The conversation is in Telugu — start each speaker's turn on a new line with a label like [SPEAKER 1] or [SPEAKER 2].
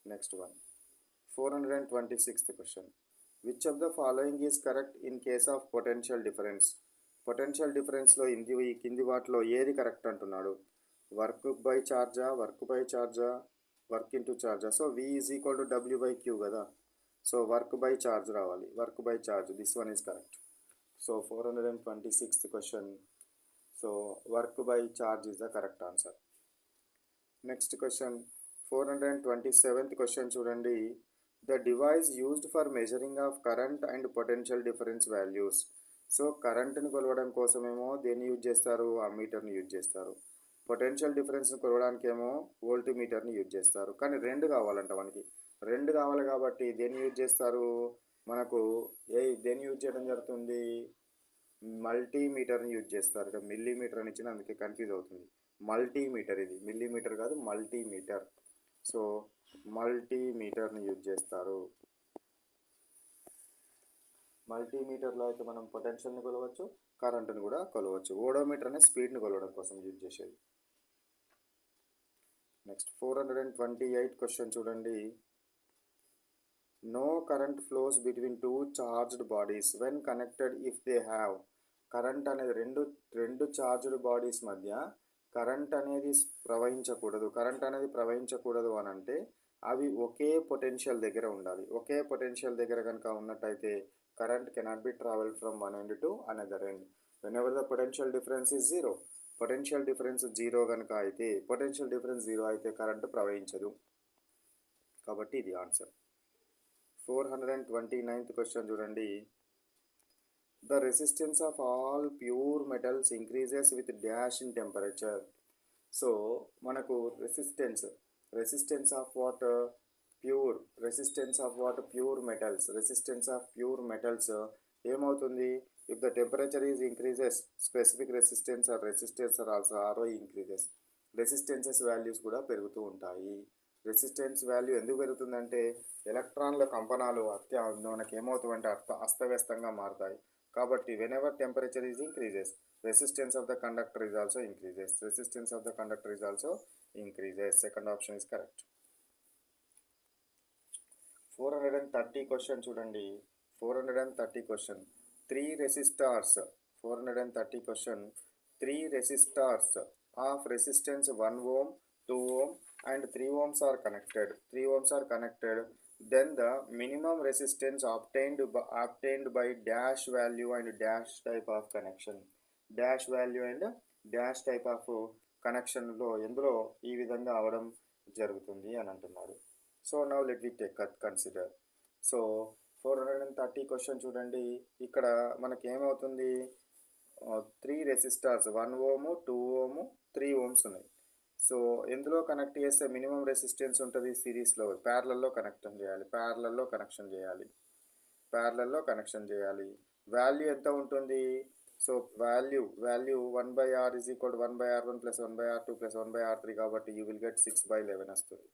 [SPEAKER 1] Next one 426th question. Which of the following is correct in case of potential difference? Potential డిఫరెన్స్లో ఈ కింది వాటిలో ఏది కరెక్ట్ అంటున్నాడు. వర్క్ బై చార్జా, వర్క్ బై చార్జా, వర్క్ ఇంటూ చార్జా. So V is equal to W by Q కదా. సో వర్క్ బై చార్జ్ రావాలి. Work by charge, this one is correct. So 426th question. So work by charge is the correct answer. Next question 427th question చూడండి. The device used for measuring of current and potential difference values. So కరెంట్ని కొలవడం కోసమేమో దేన్ని యూజ్ చేస్తారు, అమ్మీటర్ని యూజ్ చేస్తారు. పొటెన్షియల్ డిఫరెన్స్ని కొలవడానికి ఏమో వోల్టీమీటర్ని యూజ్ చేస్తారు. కానీ రెండు కావాలంట మనకి, రెండు కావాలి కాబట్టి దేన్ని యూజ్ చేస్తారు, మనకు దేన్ని యూజ్ చేయడం జరుగుతుంది, మల్టీమీటర్ని యూజ్ చేస్తారు. ఇక్కడ మిల్లీమీటర్ అని ఇచ్చిన అందుకే కన్ఫ్యూజ్ అవుతుంది. మల్టీమీటర్, ఇది మిల్లీమీటర్ కాదు మల్టీమీటర్. సో మల్టీమీటర్ని యూజ్ చేస్తారు. మల్టీమీటర్లో అయితే మనం పొటెన్షియల్ని కొలవచ్చు, కరెంట్ని కూడా కొలవచ్చు. ఓడోమీటర్ అనే స్పీడ్ని కొలవడం కోసం యూజ్ చేసేది. నెక్స్ట్ 428th question చూడండి. No current flows between two charged bodies when connected if they have. Current అనేది రెండు చార్జ్డ్ బాడీస్ మధ్య కరెంట్ అనేది ప్రవహించకూడదు అని అంటే అవి ఒకే పొటెన్షియల్ దగ్గర ఉండాలి. ఒకే పొటెన్షియల్ దగ్గర కనుక ఉన్నట్టయితే current cannot be traveled from one end to another end. Whenever the potential difference is zero, potential difference zero కనుక అయితే, potential difference zero అయితే కరెంట్ ప్రవహించదు. కాబట్టి ఇది ఆన్సర్. 429th question చూడండి. The resistance of all pure metals increases with dash in temperature. So మనకు resistance of what, resistance of pure metals ఏమవుతుంది, if the temperature is increases specific resistance are also increases. Resistances values కూడా పెరుగుతూ ఉంటాయి. రెసిస్టెన్స్ వాల్యూ ఎందుకు పెరుగుతుందంటే ఎలక్ట్రాన్ల కంపనాలు మనకి ఏమవుతాయంటే అస్తవ్యస్తంగా మారుతాయి. కాబట్టి when ever temperature is increases, resistance of the conductor is also increases. Second option is correct. 430 question చూడండి. 430 question. 3 resistors of resistance 1 ohm, 2 ohm and 3 ohms are connected. Then the minimum resistance obtained by dash value and dash type of connection. Dash value and dash type of కనెక్షన్లో ఎందులో ఈ విధంగా అవడం జరుగుతుంది అని అంటున్నారు. So now let we consider. So 430 question చూడండి. ఇక్కడ మనకి ఏమవుతుంది, 3 రెసిస్టర్స్ 1 ohm, 2 ohm, 3 ohms ఉన్నాయి. సో ఎందులో కనెక్ట్ చేస్తే మినిమం రెసిస్టెన్స్ ఉంటుంది, సిరీస్లో ప్యారలల్లో కనెక్షన్ చేయాలి. వాల్యూ ఎంత ఉంటుంది, so value 1/R is equal 1/R1 + 1/R2 + 1/R3 కాబట్టి యూ విల్ గెట్ 6/11 వస్తుంది.